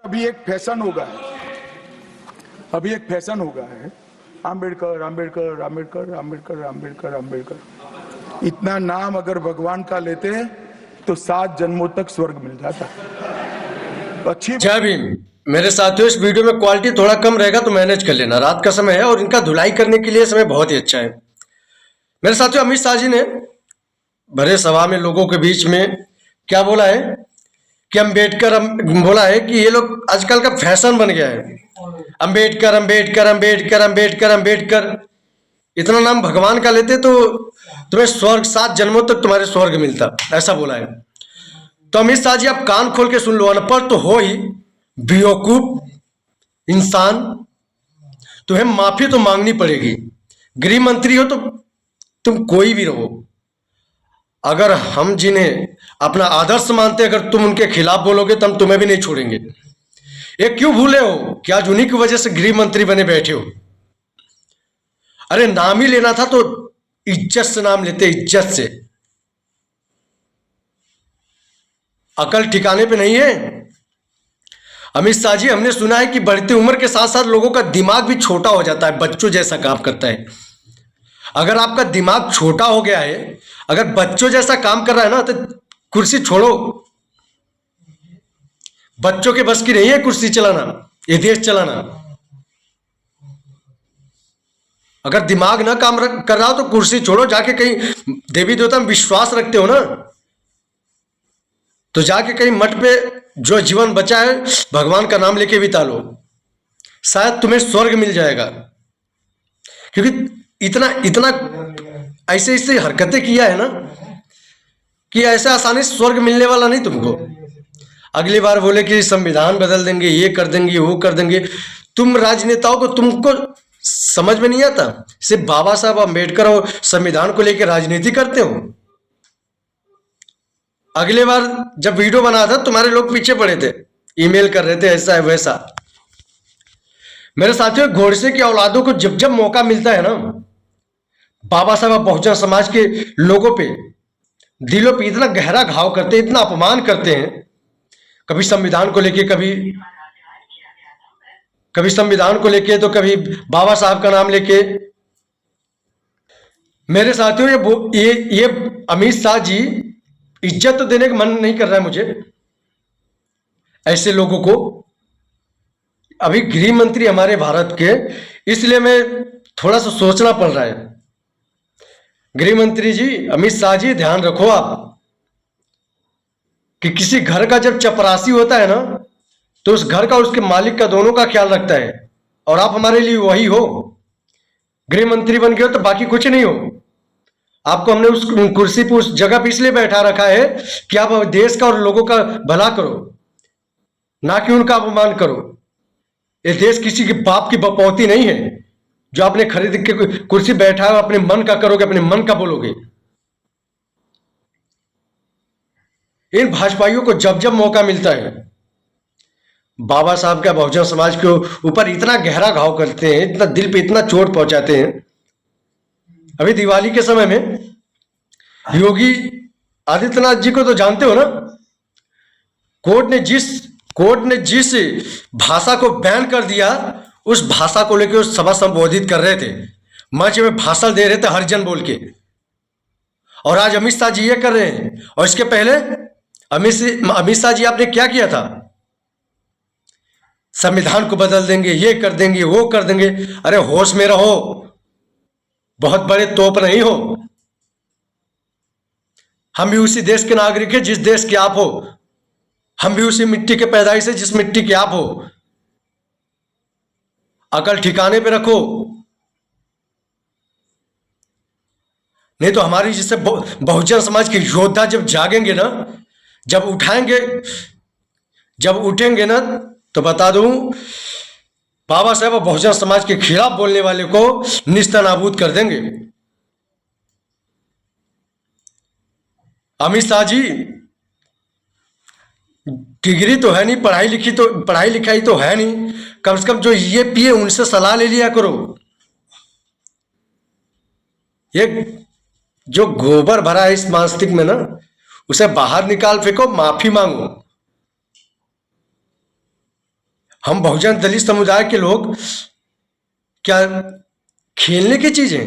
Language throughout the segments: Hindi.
अभी एक फैशन हो गया है, अभी एक फैशन हो गया है, आम्बेडकर आम्बेडकर आम्बेडकर आम्बेडकर आम्बेडकर आम्बेडकर। इतना नाम अगर भगवान का लेते हैं तो 7 जन्मों तक स्वर्ग मिल जाता। अच्छी जय भीम। मेरे साथियों, इस वीडियो में क्वालिटी थोड़ा कम रहेगा तो मैनेज कर लेना। रात का समय है और इनका धुलाई करने के लिए समय बहुत ही अच्छा है। मेरे साथियों, अमित शाह जी ने भरे सभा में लोगों के बीच में क्या बोला है कि अम्बेडकर बोला है कि ये लोग आजकल का फैशन बन गया है। अम्बेडकर अम्बेडकर अम्बेडकर अम्बेडकर अम्बेडकर। इतना नाम भगवान का लेते तो तुम्हें स्वर्ग 7 जन्मों तक तुम्हारे स्वर्ग मिलता, ऐसा बोला है। तो अमित शाह जी, आप कान खोल के सुन लो। अनपढ़ तो हो ही, बेवकूफ इंसान, तुम्हें माफी तो मांगनी पड़ेगी। गृह मंत्री हो तो तुम कोई भी रहो, अगर हम जिन्हें अपना आदर्श मानते, अगर तुम उनके खिलाफ बोलोगे तो हम तुम्हें भी नहीं छोड़ेंगे। ये क्यों भूले हो कि आज उन्हीं की वजह से गृह मंत्री बने बैठे हो। अरे नाम ही लेना था तो इज्जत से नाम लेते, इज्जत से। अकल ठिकाने पे नहीं है। अमित शाह जी, हमने सुना है कि बढ़ती उम्र के साथ साथ लोगों का दिमाग भी छोटा हो जाता है, बच्चों जैसा काम करता है। अगर आपका दिमाग छोटा हो गया है, अगर बच्चों जैसा काम कर रहा है ना, तो कुर्सी छोड़ो। बच्चों के बस की नहीं है कुर्सी चलाना, ये देश चलाना। अगर दिमाग ना काम कर रहा हो तो कुर्सी छोड़ो, जाके कहीं देवी देवता में विश्वास रखते हो ना, तो जाके कहीं मठ पे जो जीवन बचा है भगवान का नाम लेके बिता लो, शायद तुम्हें स्वर्ग मिल जाएगा। क्योंकि इतना इतना ऐसे ऐसे हरकतें किया है ना कि ऐसे आसानी से स्वर्ग मिलने वाला नहीं तुमको। अगली बार बोले कि संविधान बदल देंगे, ये कर देंगे, वो कर देंगे। तुम राजनेताओं को, तुमको समझ में नहीं आता, सिर्फ बाबा साहब अम्बेडकर और संविधान को लेकर राजनीति करते हो। अगले बार जब वीडियो बना था तुम्हारे लोग पीछे पड़े थे, ईमेल कर रहे थे, ऐसा है वैसा। मेरे साथियों, गोडसे की औलादों को जब जब मौका मिलता है ना, बाबा साहब बहुजन समाज के लोगों पे दिलों पे इतना गहरा घाव करते हैं, इतना अपमान करते हैं। कभी संविधान को लेके, कभी संविधान को लेके, तो कभी बाबा साहब का नाम लेके। मेरे साथियों, ये अमित शाह जी, इज्जत तो देने का मन नहीं कर रहा है मुझे ऐसे लोगों को। अभी गृह मंत्री हमारे भारत के, इसलिए मैं थोड़ा सा सोचना पड़ रहा है। गृह मंत्री जी, अमित शाह जी, ध्यान रखो आप कि किसी घर का जब चपरासी होता है ना, तो उस घर का, उसके मालिक का, दोनों का ख्याल रखता है। और आप हमारे लिए वही हो। गृह मंत्री बन गए हो तो बाकी कुछ नहीं हो। आपको हमने उस कुर्सी पर, उस जगह पर इसलिए बैठा रखा है कि आप देश का और लोगों का भला करो, ना कि उनका अपमान करो। ये देश किसी के बाप की बपौती नहीं है जो आपने खरीद के कुर्सी बैठा है, अपने मन का करोगे, अपने मन का बोलोगे। इन भाजपाइयों को जब जब मौका मिलता है, बाबा साहब का, बहुजन समाज के ऊपर इतना गहरा घाव करते हैं, इतना दिल पे इतना चोट पहुंचाते हैं। अभी दिवाली के समय में योगी आदित्यनाथ जी को तो जानते हो ना, कोर्ट ने जिस भाषा को बैन कर दिया, उस भाषा को लेकर उस सभा संबोधित कर रहे थे, मंच में भाषण दे रहे थे हरिजन बोल के। और आज अमित शाह जी ये कर रहे हैं। और इसके पहले अमित शाह जी, आपने क्या किया था? संविधान को बदल देंगे, ये कर देंगे, वो कर देंगे। अरे होश में रहो, बहुत बड़े तोप नहीं हो। हम भी उसी देश के नागरिक हैं जिस देश के आप हो। हम भी उसी मिट्टी के पैदाइश है जिस मिट्टी के आप हो। अकल ठिकाने पे रखो, नहीं तो हमारी जिससे बहुजन समाज के योद्धा जब जागेंगे ना, जब उठेंगे ना, तो बता दूं, बाबा साहब और बहुजन समाज के खिलाफ बोलने वाले को निस्तानाबूद कर देंगे। अमित शाह जी, डिग्री तो है नहीं, पढ़ाई लिखाई तो है नहीं, कम से कम जो ये पिए उनसे सलाह ले लिया करो। ये जो गोबर भरा है इस मास्तिक में ना, उसे बाहर निकाल फेंको, माफी मांगो। हम बहुजन दलित समुदाय के लोग क्या खेलने की चीजें?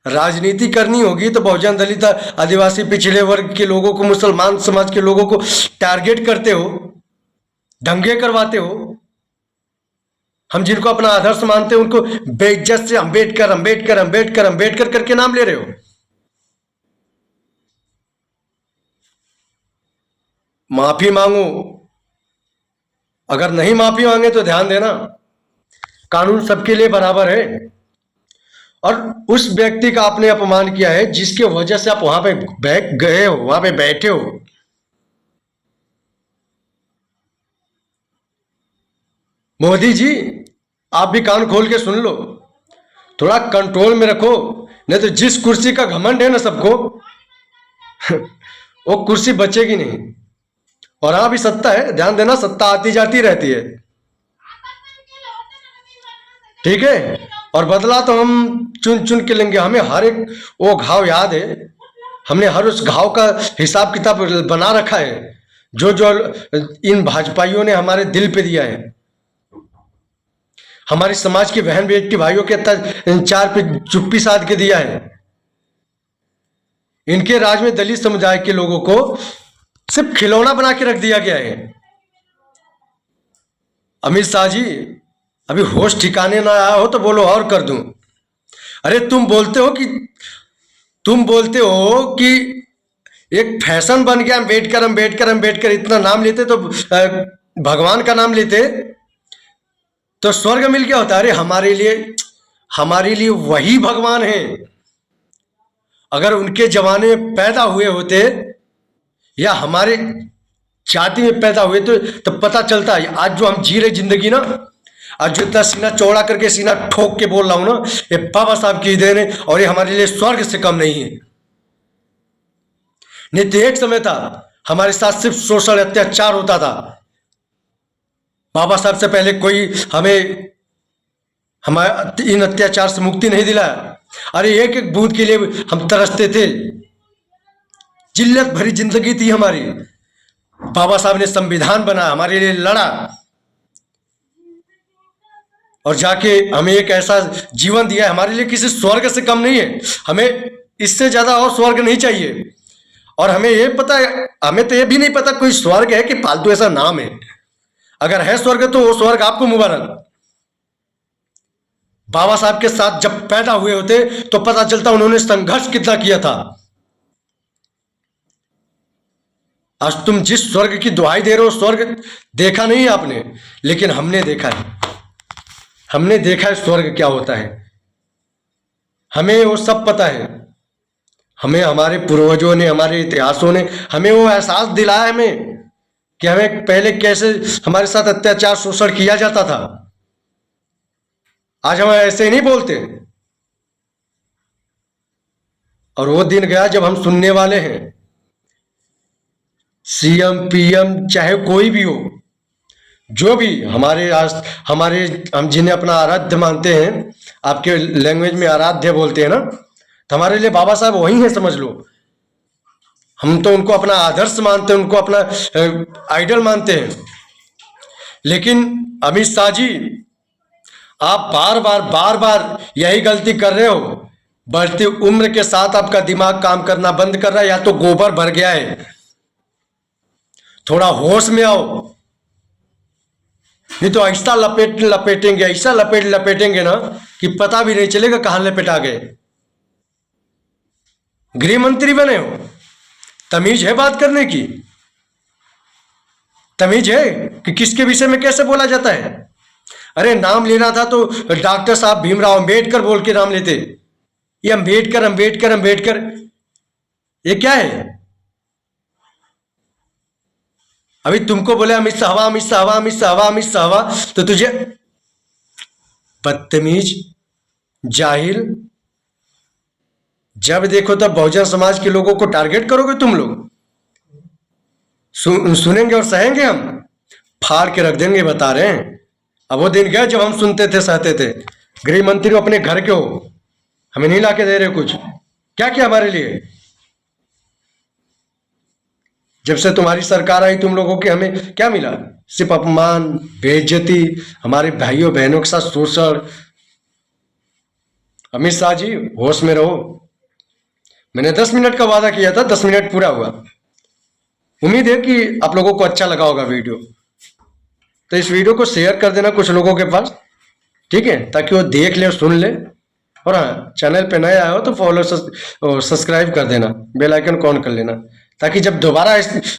राजनीति करनी होगी तो बहुजन दलित आदिवासी पिछड़े वर्ग के लोगों को, मुसलमान समाज के लोगों को टारगेट करते हो, दंगे करवाते हो। हम जिनको अपना आदर्श मानते हैं उनको बेइज्जत से अंबेडकर अंबेडकर अंबेडकर अंबेडकर करके नाम ले रहे हो। माफी मांगो, अगर नहीं माफी मांगे तो ध्यान देना, कानून सबके लिए बराबर है। और उस व्यक्ति का आपने अपमान किया है जिसके वजह से आप वहां पे बैठ गए हो, वहां पे बैठे हो। मोदी जी, आप भी कान खोल के सुन लो, थोड़ा कंट्रोल में रखो, नहीं तो जिस कुर्सी का घमंड है ना सबको वो कुर्सी बचेगी नहीं। और हाँ, भी सत्ता है, ध्यान देना, सत्ता आती जाती रहती है, ठीक है। और बदला तो हम चुन चुन के लेंगे। हमें हर एक वो घाव याद है, हमने हर उस घाव का हिसाब किताब बना रखा है जो जो इन भाजपाइयों ने हमारे दिल पे दिया है। हमारे समाज की बहन बेटी भाइयों के अत्याचार पे चुप्पी साध के दिया है। इनके राज में दलित समुदाय के लोगों को सिर्फ खिलौना बना के रख दिया गया है। अमित शाह जी, अभी होश ठिकाने ना आया हो तो बोलो और कर दूं। अरे तुम बोलते हो कि एक फैशन बन गया अंबेडकर अंबेडकर अंबेडकर, इतना नाम लेते तो भगवान का नाम लेते तो स्वर्ग मिल गया होता। अरे हमारे लिए वही भगवान है। अगर उनके जमाने में पैदा हुए होते या हमारे जाति में पैदा हुए तो पता चलता है। आज जो हम जी रहे जिंदगी ना, आज जो इतना सीना चौड़ा करके सीना ठोक के बोल रहा हूं ना, ये बाबा साहब की देन है और ये हमारे लिए स्वर्ग से कम नहीं है। नहीं तो एक समय था हमारे साथ सिर्फ शोषण अत्याचार होता था। बाबा साहब से पहले कोई हमें हमारे इन अत्याचार से मुक्ति नहीं दिलाया। अरे एक एक बूथ के लिए हम तरसते थे, जिल्लत भरी जिंदगी थी हमारी। बाबा साहब ने संविधान बनाया, हमारे लिए लड़ा और जाके हमें एक ऐसा जीवन दिया है, हमारे लिए किसी स्वर्ग से कम नहीं है। हमें इससे ज्यादा और स्वर्ग नहीं चाहिए। और हमें ये पता है, हमें तो ये भी नहीं पता कोई स्वर्ग है कि फालतू ऐसा नाम है। अगर है स्वर्ग तो वो स्वर्ग आपको मुबारक। बाबा साहब के साथ जब पैदा हुए होते तो पता चलता उन्होंने संघर्ष कितना किया था। आज तुम जिस स्वर्ग की दुहाई दे रहे हो, स्वर्ग देखा नहीं है आपने, लेकिन हमने देखा है। हमने देखा है स्वर्ग क्या होता है, हमें वो सब पता है। हमें हमारे पूर्वजों ने, हमारे इतिहासों ने हमें वो एहसास दिलाया हमें कि हमें पहले कैसे हमारे साथ अत्याचार शोषण किया जाता था। आज हम ऐसे ही नहीं बोलते। और वो दिन गया जब हम सुनने वाले हैं, सीएम पीएम चाहे कोई भी हो, जो भी हम जिन्हें अपना आराध्य मानते हैं, आपके लैंग्वेज में आराध्य बोलते हैं ना, तो हमारे लिए बाबा साहब वही हैं, समझ लो। हम तो उनको अपना आदर्श मानते हैं, उनको अपना आइडल मानते हैं। लेकिन अमित शाह जी, आप बार बार यही गलती कर रहे हो। बढ़ती उम्र के साथ आपका दिमाग काम करना बंद कर रहा है, या तो गोबर भर गया है। थोड़ा होश में आओ, नहीं तो ऐसा लपेटेंगे ना कि पता भी नहीं चलेगा कहां लपेटा गए। गृह मंत्री बने हो, तमीज है बात करने की? तमीज है कि किसके विषय में कैसे बोला जाता है? अरे नाम लेना था तो डॉक्टर साहब भीमराव अंबेडकर बोल के नाम लेते। ये अंबेडकर अंबेडकर अंबेडकर, ये क्या है? अभी तुमको बोले अमित शाह अमित शाह अमित शाह अमित शाह, तो तुझे बदतमीज, जाहिल, जब देखो तब बहुजन समाज के लोगों को टारगेट करोगे तुम लोग। सुनेंगे और सहेंगे हम, फाड़ के रख देंगे, बता रहे हैं। अब वो दिन गया जब हम सुनते थे, सहते थे। गृह मंत्री अपने घर के हो, हमें नहीं लाके दे रहे कुछ। क्या किया हमारे लिए? जब से तुम्हारी सरकार आई तुम लोगों के हमें क्या मिला? सिर्फ अपमान, बेइज्जती, हमारे भाइयों बहनों के साथ शोषण। अमित शाह जी होश में रहो। मैंने 10 मिनट का वादा किया था, 10 मिनट पूरा हुआ। उम्मीद है कि आप लोगों को अच्छा लगा होगा वीडियो। तो इस वीडियो को शेयर कर देना कुछ लोगों के पास, ठीक है, ताकि वो देख ले और सुन ले। और हाँ, चैनल पे नए आए हो तो फॉलो सब्सक्राइब कर देना, बेल आइकन ऑन कर लेना, ताकि जब दोबारा इस